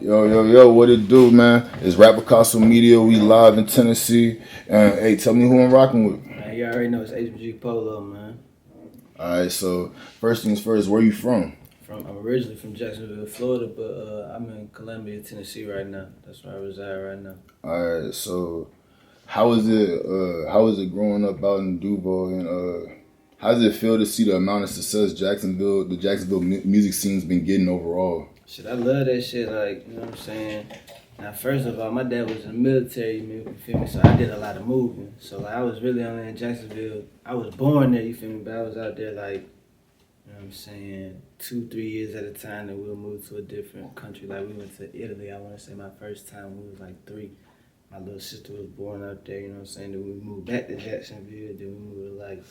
Yo, what it do, man? It's Rap Picasso Media. We live in Tennessee. And hey, tell me who I'm rocking with. Man, you already know it's HMG Polo, man. Alright, so first things first, where you from? I'm originally from Jacksonville, Florida, but I'm in Columbia, Tennessee right now. That's where I reside right now. Alright, so how is it growing up out in Duval, and how does it feel to see the amount of success the Jacksonville music scene's been getting overall? Shit, I love that shit, like, you know what I'm saying? Now, first of all, my dad was in the military, you feel me? So I did a lot of moving. So, like, I was really only in Jacksonville. I was born there, you feel me? But I was out there, like, you know what I'm saying, 2-3 years at a time, and we'll move to a different country. Like, we went to Italy, I want to say my first time, we was like 3. My little sister was born out there, you know what I'm saying? Then we moved back to Jacksonville, then we moved to, like,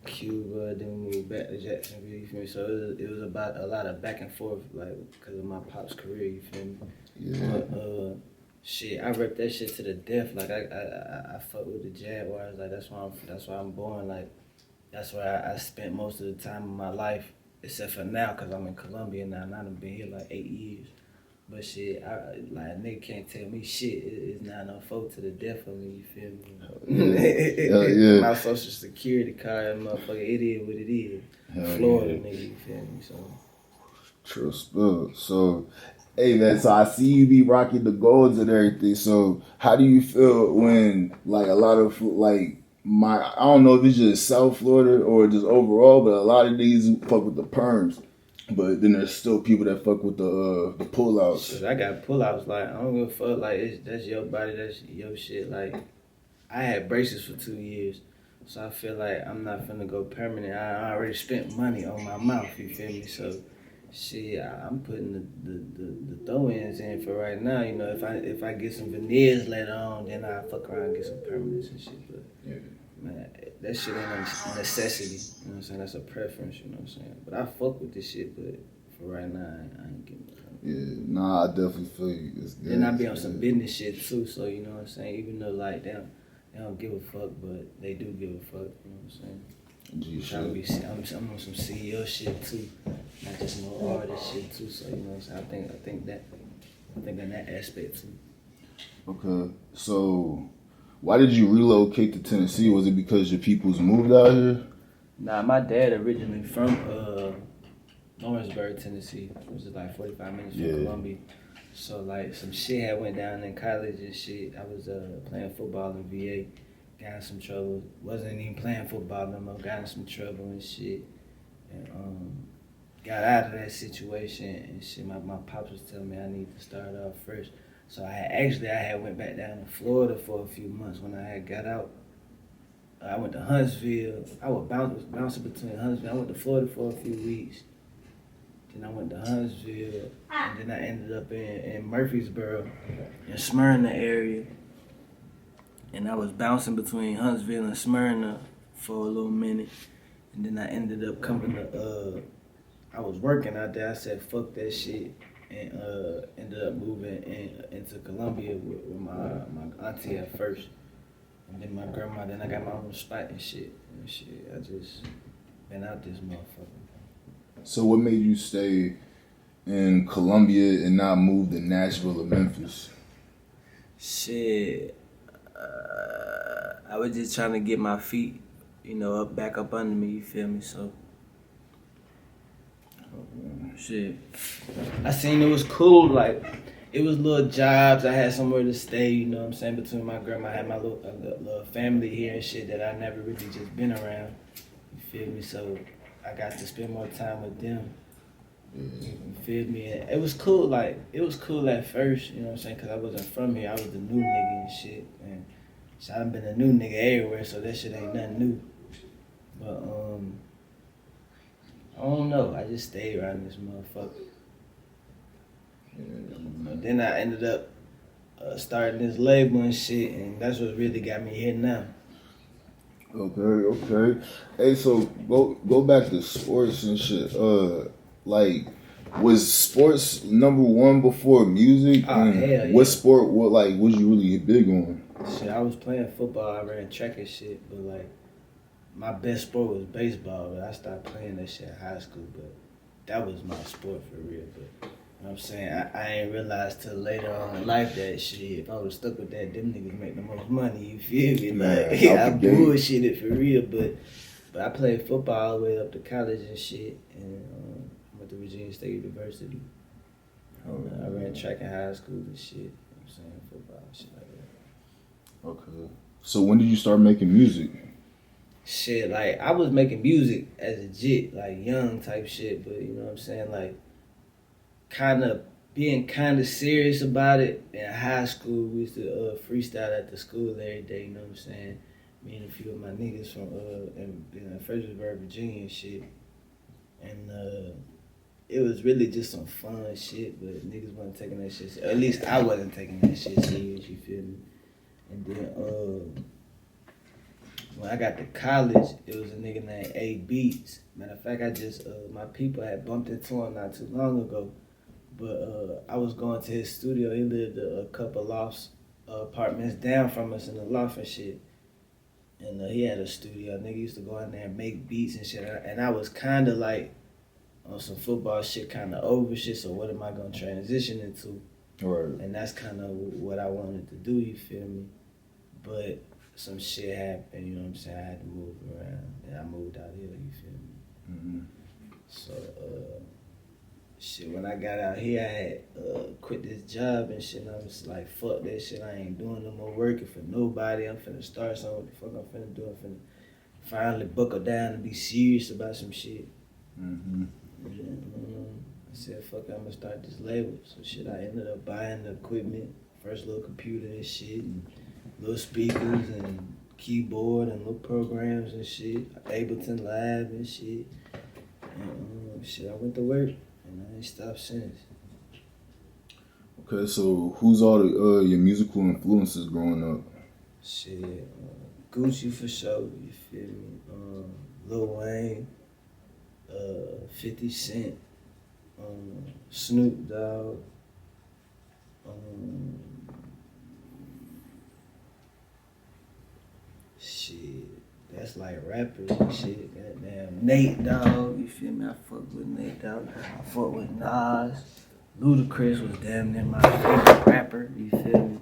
Cuba, then we moved back to Jacksonville, you feel me? So it was about a lot of back and forth, like, because of my pop's career, you feel me? Yeah. But, shit, I rep that shit to the death. Like, I fuck with the Jaguars. Like, that's why I'm born. Like, that's where I spent most of the time of my life, except for now, because I'm in Columbia now, and I've been here like 8 years. But shit, like, nigga can't tell me shit. It's 904 to the death of me, you feel me? Yeah. My social security card, motherfucker, it is what it is. Florida, nigga, you feel me? So. True spill. So, hey man, so I see you be rocking the golds and everything. So, how do you feel when like a lot of like I don't know if it's just South Florida or just overall, but a lot of niggas fuck with the perms. But then there's still people that fuck with the pullouts. Shit, I got pullouts. Like, I don't give a fuck. Like, that's your body. That's your shit. Like, I had braces for 2 years. So I feel like I'm not finna go permanent. I already spent money on my mouth, you feel me? So, shit, I'm putting the throw-ins in for right now. You know, if I get some veneers later on, then I'll fuck around and get some permanents and shit. But, yeah, man, that shit ain't a necessity. You know what I'm saying? That's a preference, you know what I'm saying? But I fuck with this shit, but for right now, I ain't getting it. Yeah, nah, I definitely feel you. Then I be on some business shit too, so you know what I'm saying? Even though, like, they don't give a fuck, but they do give a fuck, you know what I'm saying? I'm on some CEO shit too, not just no artist shit too. So you know what I'm saying. I think in that aspect too. Okay, so why did you relocate to Tennessee? Was it because your peoples moved out here? Nah, my dad originally from Lawrenceburg, Tennessee, which is like 45 minutes from Columbia. So like some shit had went down in college and shit. I was playing football in VA. Got in some trouble. Wasn't even playing football no more. Got in some trouble and shit. And got out of that situation and shit. My pops was telling me I need to start off fresh. So I had went back down to Florida for a few months when I had got out. I went to Huntsville. I was bouncing between Huntsville. I went to Florida for a few weeks. Then I went to Huntsville. And then I ended up in Murfreesboro, in Smyrna area. And I was bouncing between Huntsville and Smyrna for a little minute. And then I ended up coming to, I was working out there. I said, fuck that shit. And ended up moving into Columbia with my auntie at first. And then my grandma, then I got my own spot and shit. I just been out this motherfucker. So what made you stay in Columbia and not move to Nashville or Memphis? Shit. I was just trying to get my feet, you know, back up under me, you feel me? So, shit. I seen it was cool, like, it was little jobs. I had somewhere to stay, you know what I'm saying? Between my grandma, I had my little family here and shit that I never really just been around, you feel me? So, I got to spend more time with them. You feel me? And it was cool, like, it was cool at first, you know what I'm saying? Because I wasn't from here. I was the new nigga and shit. And so I've been a new nigga everywhere, so that shit ain't nothing new. But, I don't know. I just stayed around this motherfucker. Then I ended up starting this label and shit, and that's what really got me here now. Okay. Hey, so go back to sports and shit. Like, was sports number one before music? Oh, hell yeah. What sport was you really big on? Shit, I was playing football. I ran track and shit, but like my best sport was baseball. But I stopped playing that shit in high school. But that was my sport for real. But know what I'm saying? I ain't realized till later on in life that shit, if I was stuck with that, them niggas make the most money, you feel me? Like, I bullshitted for real, but I played football all the way up to college and shit, and went to Virginia State University. I ran track in high school and shit, you know what I'm saying? Football, shit like that. Okay. So when did you start making music? Shit, like, I was making music as a jit, like, young type shit, but, you know what I'm saying, like, being kind of serious about it. In high school, we used to freestyle at the school every day, you know what I'm saying? Me and a few of my niggas from in Fredericksburg, Virginia and shit. And it was really just some fun shit, but niggas wasn't taking that shit serious. At least I wasn't taking that shit serious, you feel me? And then when I got to college, it was a nigga named A Beats. Matter of fact, I just, my people had bumped into him not too long ago. But I was going to his studio. He lived a couple lofts, apartments down from us in the loft and shit. And he had a studio. Nigga used to go in there and make beats and shit. And I was kind of like on some football shit, kind of over shit. So what am I going to transition into? Right. And that's kind of what I wanted to do, you feel me? But some shit happened, you know what I'm saying? I had to move around. And I moved out here, you feel me? Mm-hmm. So, shit, when I got out here, I had quit this job and shit. And I was like, fuck that shit. I ain't doing no more working for nobody. I'm finna start something. What the fuck I'm finna do? I'm finna finally buckle down and be serious about some shit. Mm-hmm. And then, I said, fuck it, I'm gonna start this label. So shit, I ended up buying the equipment, first little computer and shit, and little speakers and keyboard and little programs and shit, Ableton Live and shit. And shit, I went to work. And I ain't stopped since. Okay, so who's all the your musical influences growing up? Shit, Gucci for sure, you feel me? Lil Wayne, 50 Cent, Snoop Dogg, shit, that's like rappers and shit. Goddamn Nate Dogg, you feel me? I fuck with Nate Dogg. I fuck with Nas. Ludacris was damn near my favorite rapper, you feel me?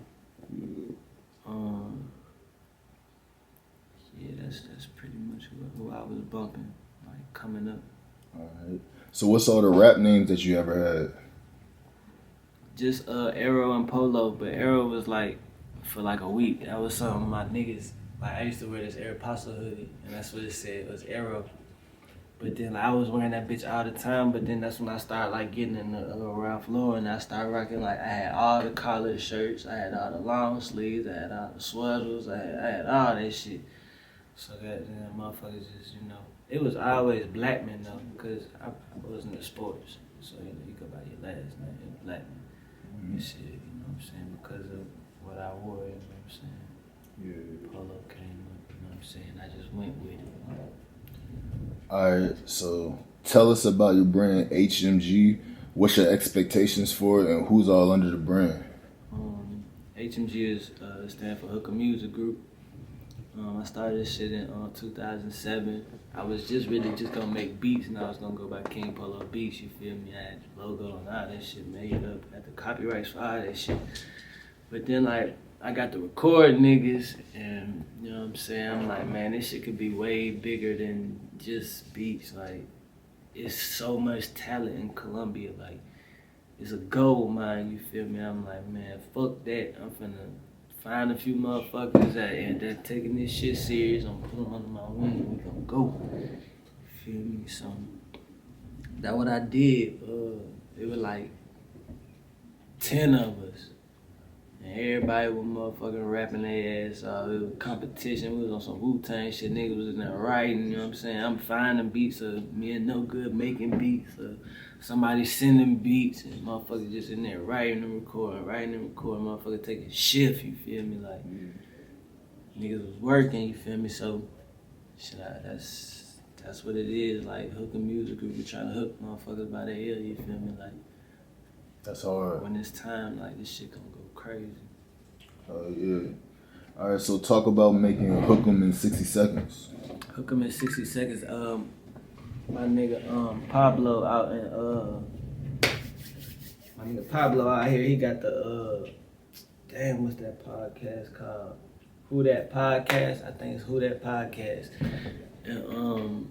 Yeah, that's pretty much who I was bumping, like coming up. Alright. So what's all the rap names that you ever had? Just Arrow and Polo, but Arrow was like for like a week. That was something my niggas, like I used to wear this Aeropostale hoodie, and that's what it said, it was Arrow. But then like, I was wearing that bitch all the time, but then that's when I started like getting in the Ralph Lauren, and I started rocking like, I had all the collared shirts, I had all the long sleeves, I had all the sweaters, I had all that shit. So that motherfuckers just, you know, it was always black men though, because I was in the sports. So, you know, you go by your last name, it's black men. And shit, you know what I'm saying? Because of what I wore, you know what I'm saying? Yeah. Polo came up, you know what I'm saying? I just went with it. Alright, so tell us about your brand HMG. What's your expectations for it, and who's all under the brand? HMG is stand for Hooker Music Group. I started this shit in 2007. I was just gonna make beats, and I was gonna go by King Polo Beats, you feel me? I had the logo and all that shit made up, had the copyrights for all that shit. But then like, I got to record niggas, and you know what I'm saying? I'm like, man, this shit could be way bigger than just beats. Like, it's so much talent in Colombia. Like, it's a gold mine, you feel me? I'm like, man, fuck that. I'm finna find a few motherfuckers that taking this shit serious. I'm putting them under my wing. We gonna go. You feel me? So that's what I did. It was like 10 of us. And everybody was motherfucking rapping their ass off. It was competition. We was on some Wu-Tang shit. Niggas was in there writing, you know what I'm saying? I'm finding beats, me and No Good making beats, somebody sending beats, and motherfuckers just in there writing and recording, motherfucker taking shift, you feel me? Like, niggas was working, you feel me? So, shit, that's what it is. Like, Hooker Music Group, we trying to hook motherfuckers by their ear, you feel me? Like, that's hard. When it's time, like, this shit gonna go crazy. Oh, yeah. All right, so talk about making Hook 'em in 60 seconds. Hook 'em in 60 seconds. My nigga Pablo out in My nigga Pablo out here, he got the damn, what's that podcast called? Who That Podcast? I think it's Who That Podcast. And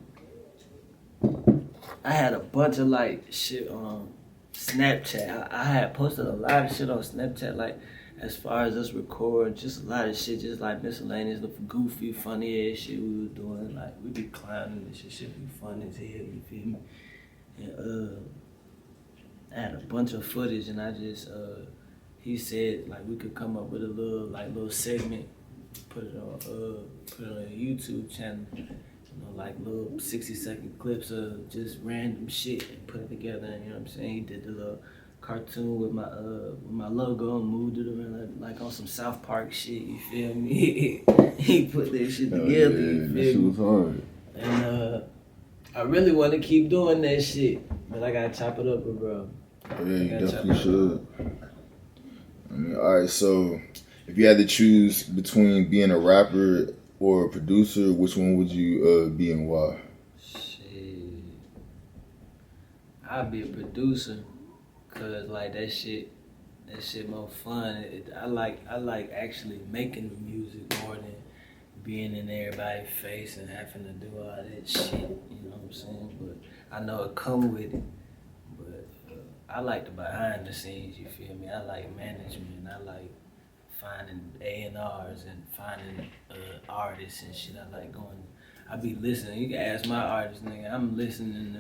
I had a bunch of like shit on Snapchat. I had posted a lot of shit on Snapchat, like as far as us record, just a lot of shit, just like miscellaneous, the goofy, funny ass shit we was doing. Like we be clowning and shit be fun as hell, you feel me? And I had a bunch of footage, and I just he said like we could come up with a little segment, put it on a YouTube channel, you know, like little 60-second clips of just random shit and put it together. And, you know what I'm saying? He did the little cartoon with my logo and moved it around like on some South Park shit. You feel me? He put that shit together. Yeah, that shit was hard. And I really want to keep doing that shit, but I gotta chop it up, bro. Oh, yeah, you definitely should. I mean, all right. So, if you had to choose between being a rapper or a producer, which one would you be and why? Shit, I'd be a producer, cause like that shit more fun. I like actually making the music more than being in everybody's face and having to do all that shit. You know what I'm saying? But I know it come with it. But I like the behind the scenes. You feel me? I like management. I like finding A&Rs and finding artists and shit. I like going. I be listening. You can ask my artist, nigga. I'm listening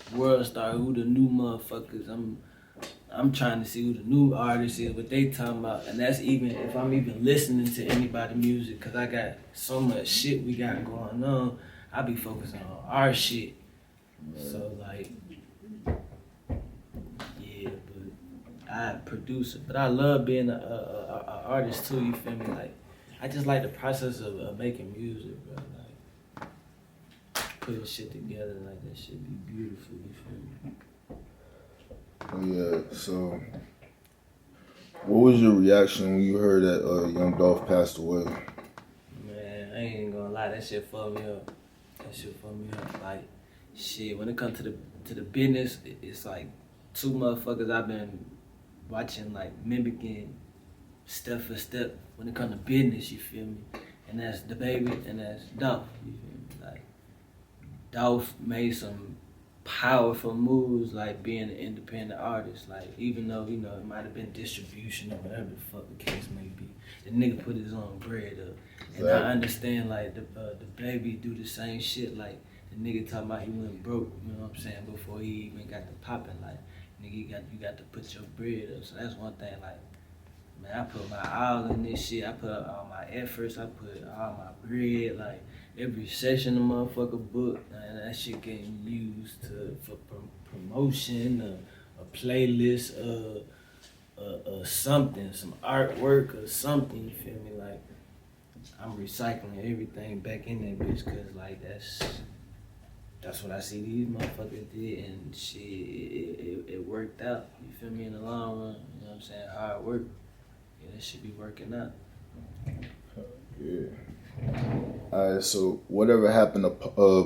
to World Star, who the new motherfuckers. I'm trying to see who the new artist is, what they talking about, and that's even if I'm even listening to anybody's music, cause I got so much shit we got going on. I be focusing on our shit. So like, yeah, but I produce it, but I love being a artist too. You feel me? Like, I just like the process of making music, bro. Like putting shit together, like that shit be beautiful. You feel me? Oh yeah, so what was your reaction when you heard that Young Dolph passed away? Man, I ain't gonna lie, that shit fucked me up. Like, shit, when it comes to the business, it's like two motherfuckers I've been watching, like mimicking step for step when it comes to business, you feel me? And that's the baby and that's Dolph, you feel me? Like, Dolph made some powerful moves, like being an independent artist. Like, even though, you know, it might have been distribution or whatever the fuck the case may be, the nigga put his own bread up. And I understand, like, the baby do the same shit. Like, the nigga talking about he went broke, you know what I'm saying, before he even got the popping. Like, nigga, you got to put your bread up. So that's one thing, like, man, I put my all in this shit. I put all my efforts. I put all my bread. Like, every session the motherfucker book, and that shit getting used for promotion, a playlist, something, some artwork or something. You feel me? Like, I'm recycling everything back in that bitch, cause like that's what I see these motherfuckers did, and shit, it worked out. You feel me? In the long run, you know what I'm saying? Hard work, yeah, that should be working out. Yeah. Alright, so whatever happened to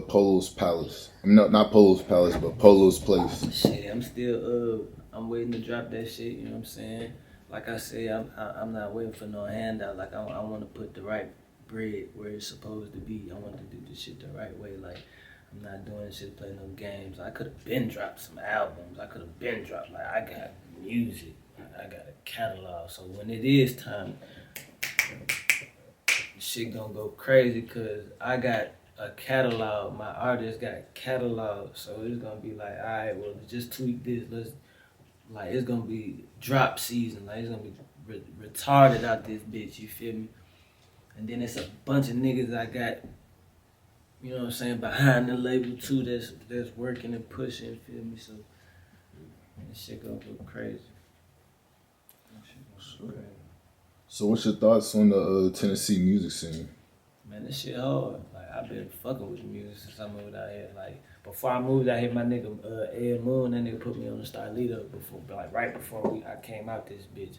Polos Palace? I mean, not Polos Palace, but Polos Place. Shit, I'm still I'm waiting to drop that shit. You know what I'm saying? Like I said, I'm not waiting for no handout. Like I want to put the right bread where it's supposed to be. I want to do this shit the right way. Like, I'm not doing shit to play no games. I could have been dropped some albums. I could have been dropped. Like, I got music. I got a catalog. So when it is time, shit gonna go crazy, cause I got a catalog. My artist got a catalog. So it's gonna be like, all right, well, just tweak this. Like, it's gonna be drop season. Like, it's gonna be retarded out this bitch. You feel me? And then it's a bunch of niggas I got, you know what I'm saying, behind the label too, that's working and pushing, feel me? So that shit gonna go crazy. So what's your thoughts on the Tennessee music scene? Man, this shit hard. Like, I've been fucking with the music since I moved out here. Like, before I moved out here, my nigga Ed Moon, that nigga put me on the Star Leader before, like right before I came out this bitch.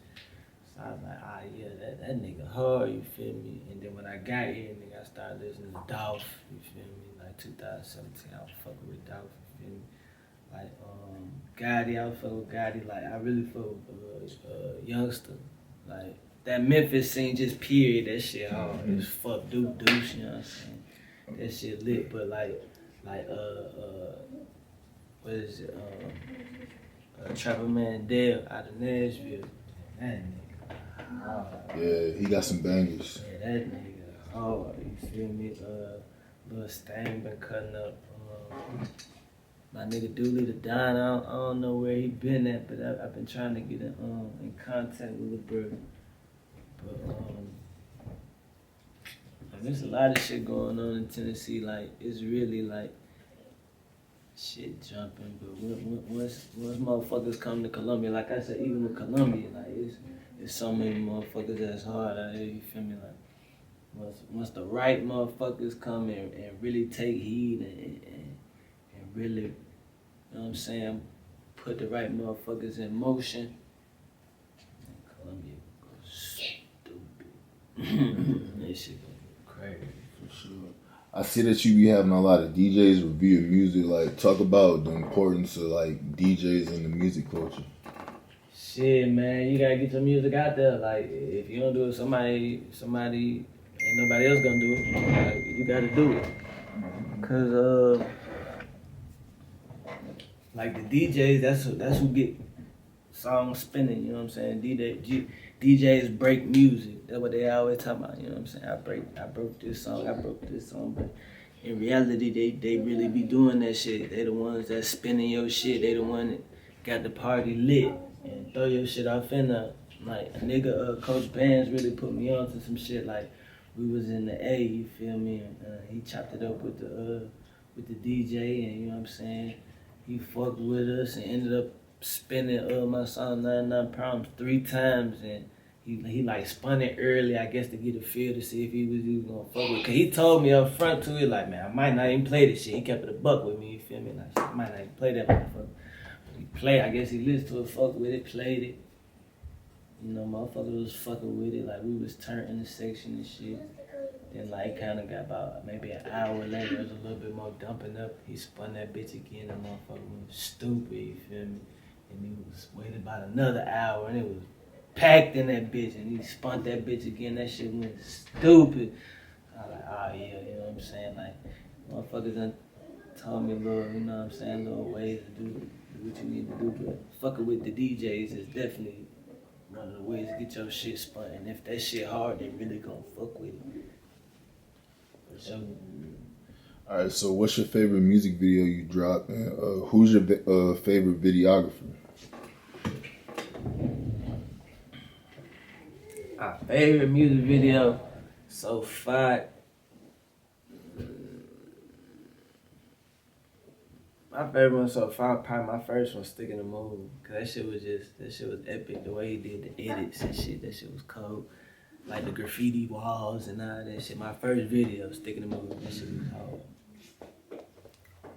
So I was like, yeah, that nigga hard, you feel me? And then when I got here, nigga, I started listening to Dolph, you feel me? Like 2017, I was fucking with Dolph, you feel me? Like, Gotti. I was fucking with Gotti. Like I really fuck with Youngster. Like that Memphis scene, just period. That shit hard. It's fuck deuce. You know what I'm saying? That shit lit. But like what is it? Trapper Man Dale out of Nashville. That nigga. Yeah, he got some bangers. Yeah, that nigga. Oh, you feel me? Little Stain been cutting up. My nigga Dooley the Don. I don't know where he been at, but I've been trying to get in contact with the bro. But there's a lot of shit going on in Tennessee. Like it's really like shit jumping. But once motherfuckers come to Columbia, like I said, even with Columbia, like it's so many motherfuckers that's hard out here. You feel me? Like once the right motherfuckers come and really take heed and really, you know what I'm saying, put the right motherfuckers in motion, Columbia goes stupid. That shit gonna go crazy. For sure. I see that you be having a lot of DJs review music. Like, talk about the importance of like DJs in the music culture. Shit, man, you gotta get your music out there. Like, if you don't do it, somebody, ain't nobody else gonna do it. Like, you gotta do it. Cause like the DJs, that's who get songs spinning. You know what I'm saying? DJs break music. That's what they always talk about. You know what I'm saying? I broke this song, but in reality, they really be doing that shit. They the ones that spinning your shit. They the one that got the party lit and throw your shit off in there. Like a nigga, Coach Bands really put me on to some shit. Like we was in the A, you feel me? And he chopped it up with the DJ, and you know what I'm saying? He fucked with us and ended up spinning my song 99 Problems 3 times, and he like spun it early, I guess, to get a feel to see if he was even gonna fuck with it. Cause he told me up front to it, like, man, I might not even play this shit. He kept it a buck with me, you feel me? Like, I might not even play that motherfucker. He played, I guess he listened to it, fucked with it, played it. You know, motherfuckers was fucking with it, like we was turning the section and shit. Then like kinda got about maybe an hour later, it was a little bit more dumping up. He spun that bitch again, and motherfucker went stupid, you feel me? And he was waiting about another hour, and it was packed in that bitch, and he spun that bitch again. That shit went stupid. I was like, oh yeah, you know what I'm saying? Like, motherfuckers done told me little, you know what I'm saying, little ways to do what you need to do. But fucking with the DJs is definitely one of the ways to get your shit spun. And if that shit hard, they really gonna fuck with it. For sure. All right, so what's your favorite music video you dropped, and who's your favorite videographer? Our favorite music video so far. My favorite one so far, probably my first one, Stick in the Mood. Cause that shit was epic. The way he did the edits and shit, that shit was cold. Like the graffiti walls and all that shit. My first video, Stick in the Mood, that shit was cold.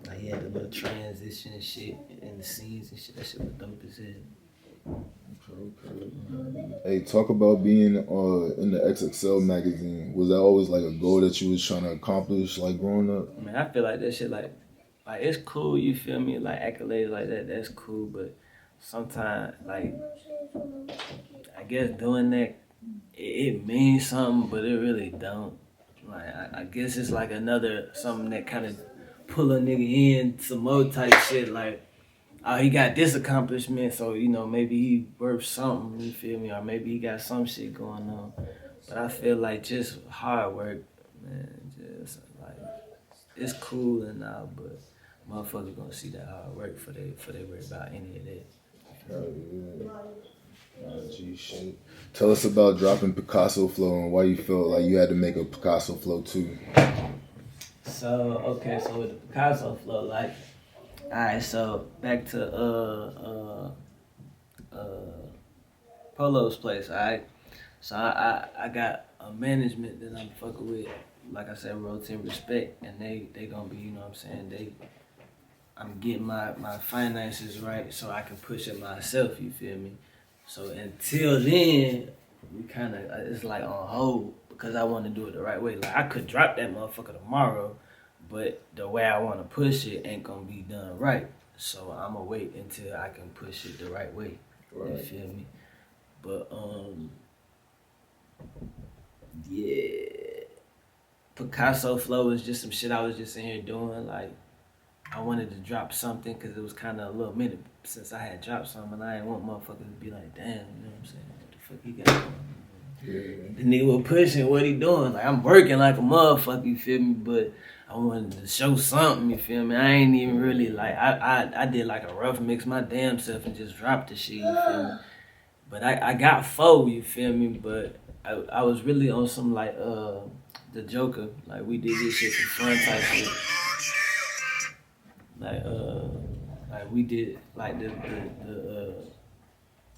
Like he had the little transition and shit and the scenes and shit. That shit was dope as hell. Okay. Hey, talk about being in the XXL magazine. Was that always like a goal that you was trying to accomplish, like growing up? Man, I feel like that shit like it's cool, you feel me? Like accolades like that, that's cool, but sometimes like I guess doing that it means something, but it really don't. Like I guess it's like another something that kind of pull a nigga in some more type shit. Like, oh, he got this accomplishment, so you know maybe he worth something. You feel me? Or maybe he got some shit going on. But I feel like just hard work, man. Just like it's cool and all, but motherfuckers gonna see that hard work for they worry about any of that. Gee, shit. Tell us about dropping Picasso Flow and why you felt like you had to make a Picasso Flow too. So with the Picasso Flow, like, alright, so back to Polos place, alright. So I got a management that I'm fucking with, like I said, Rotin Respect, and they gonna be, you know what I'm saying, I'm getting my finances right so I can push it myself, you feel me? So until then, we kind of, it's like on hold because I want to do it the right way. Like I could drop that motherfucker tomorrow, but the way I want to push it ain't gonna be done right. So I'ma wait until I can push it the right way. You feel me? But yeah, Picasso Flow is just some shit I was just in here doing. Like, I wanted to drop something because it was kind of a little minute since I had dropped something, and I didn't want motherfuckers to be like, damn, you know what I'm saying? What the fuck he got going? Yeah. The nigga was pushing, what he doing? Like, I'm working like a motherfucker, you feel me? But I wanted to show something, you feel me? I ain't even really, like, I did like a rough mix my damn self and just dropped the shit, you feel me? But I got 4, you feel me? But I was really on some, like, the Joker. Like, we did this shit for fun type shit. Like we did, like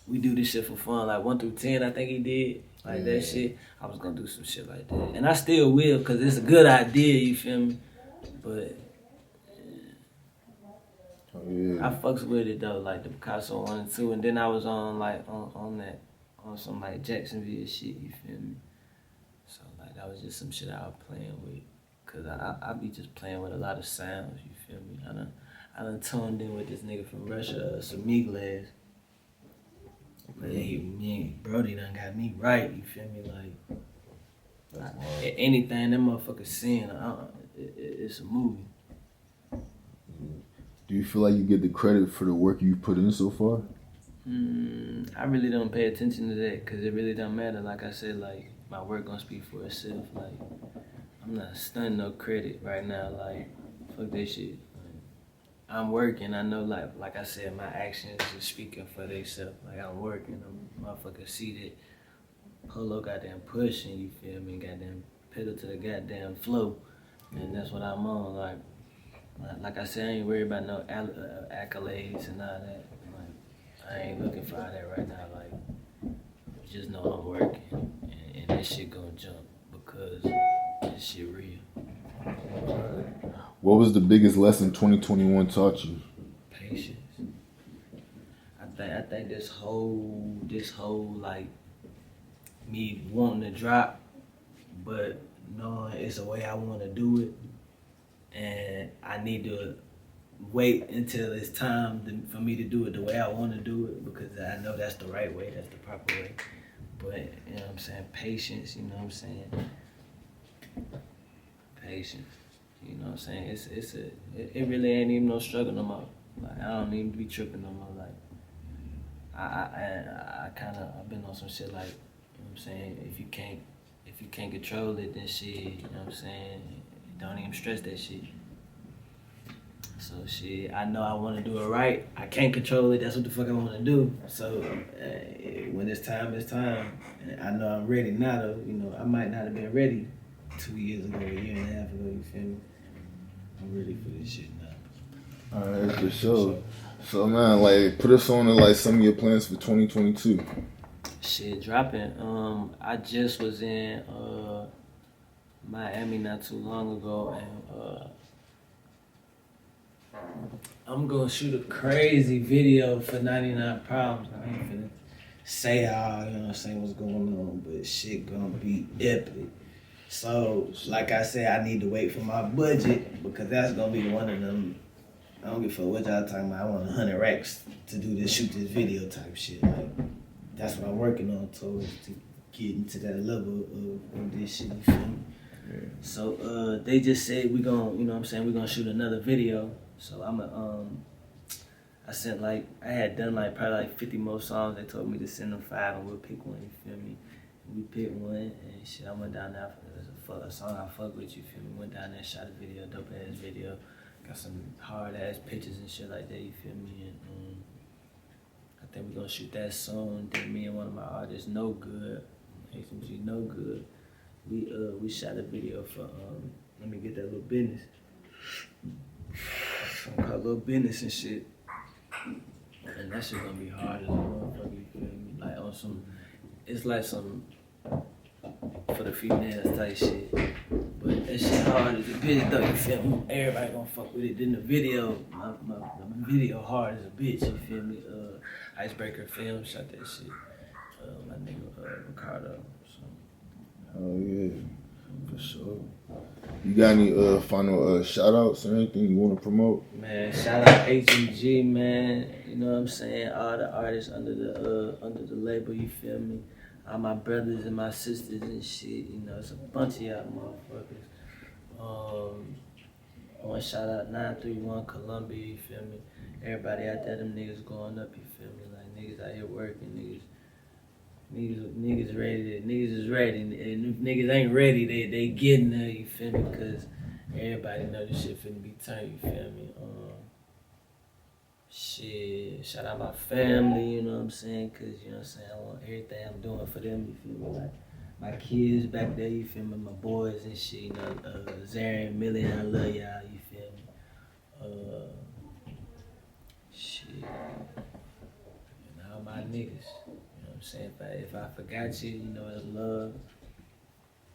we do this shit for fun, like 1 through 10, I think he did, like that shit. I was gonna do some shit like that, and I still will, cause it's a good idea, you feel me? But I fucks with it though, like the Picasso 1 and 2, and then I was on like on some like Jacksonville shit, you feel me? So like that was just some shit I was playing with, cause I be just playing with a lot of sounds, you feel me? I done tuned in with this nigga from Russia, Samiglas. But me, Brody done got me right, you feel me? Like anything that motherfucker seeing, it's a movie. Do you feel like you get the credit for the work you put in so far? I really don't pay attention to that, cause it really don't matter. Like I said, like my work gonna speak for itself. Like I'm not stunting no credit right now. Like fuck that shit. I'm working. I know, like I said, my actions are speaking for themselves. Like I'm working. Motherfuckers see that Polo goddamn pushing. You feel me? Goddamn pedal to the goddamn flow, and that's what I'm on. Like I said, I ain't worried about no accolades and all that. Like I ain't looking for all that right now. Like just know I'm working, and that shit gonna jump because this shit real. What was the biggest lesson 2021 taught you? Patience. I think this whole like me wanting to drop, but knowing it's a way I want to do it, and I need to wait until it's time for me to do it the way I want to do it, because I know that's the right way, that's the proper way. But you know what I'm saying, patience. You know what I'm saying, patience. You know what I'm saying? It really ain't even no struggle no more. Like I don't even be tripping no more. Like I've been on some shit like, you know what I'm saying, if you can't control it, then shit, you know what I'm saying, don't even stress that shit. So shit, I know I want to do it right. I can't control it. That's what the fuck I want to do. So when it's time, it's time. And I know I'm ready now though. You know, I might not have been ready 2 years ago, a year and a half ago, you feel me? I'm ready for this shit now. Alright, for sure. So man, like put us on to like some of your plans for 2022. Shit dropping. I just was in Miami not too long ago, and I'm gonna shoot a crazy video for 99 Problems. I ain't finna say all, you know what I'm saying, what's going on, but shit gonna be epic. So, like I said, I need to wait for my budget, because that's gonna be one of them. I don't give a fuck what y'all talking about. I want 100 racks to do this, shoot this video type shit. Like, that's what I'm working on towards, to get into that level of this shit, you feel me? Yeah. So, they just said we gonna, you know what I'm saying, we gonna shoot another video. So I sent like, I had done like probably like 50 more songs. They told me to send them 5 and we'll pick one, you feel me? We picked one, and shit, I went down there for a song I fuck with, you feel me? Went down there, shot a video, dope ass video. Got some hard ass pictures and shit like that, you feel me? And I think we're gonna shoot that soon. Then me and one of my artists, No Good, HMG No Good, we shot a video for let me get that little business. Something called Little Business and shit. And that shit gonna be hard as a motherfucker, you feel me? Like on some, it's like some for the females type shit. But that shit hard as a bitch though, you feel me? Everybody gonna fuck with it. Then the video, my video hard as a bitch, you feel me? Icebreaker Film shot that shit. My nigga Ricardo. So. Oh yeah. For sure. You got any final shout outs or anything you want to promote? Man, shout out HMG, man. You know what I'm saying? All the artists under the label, you feel me? All my brothers and my sisters and shit, you know, it's a bunch of y'all motherfuckers. I want to shout out 931 Columbia, you feel me? Everybody out there, them niggas going up, you feel me? Like niggas out here working, niggas ready, niggas is ready, and if niggas ain't ready, they getting there, you feel me? Cause everybody know this shit finna be turned, you feel me? Shit, shout out my family, you know what I'm saying? Cause you know what I'm saying, I want everything I'm doing for them, you feel me? Like my kids back there, you feel me? My boys and shit, you know, Zarian, Millie, I love y'all, you feel me? Shit, and all my niggas, you know what I'm saying? If I forgot you, you know it's love.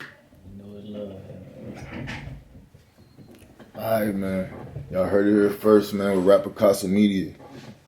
You know it's love. Alright, man. Y'all heard it here first, man, with Rap Picasso Media.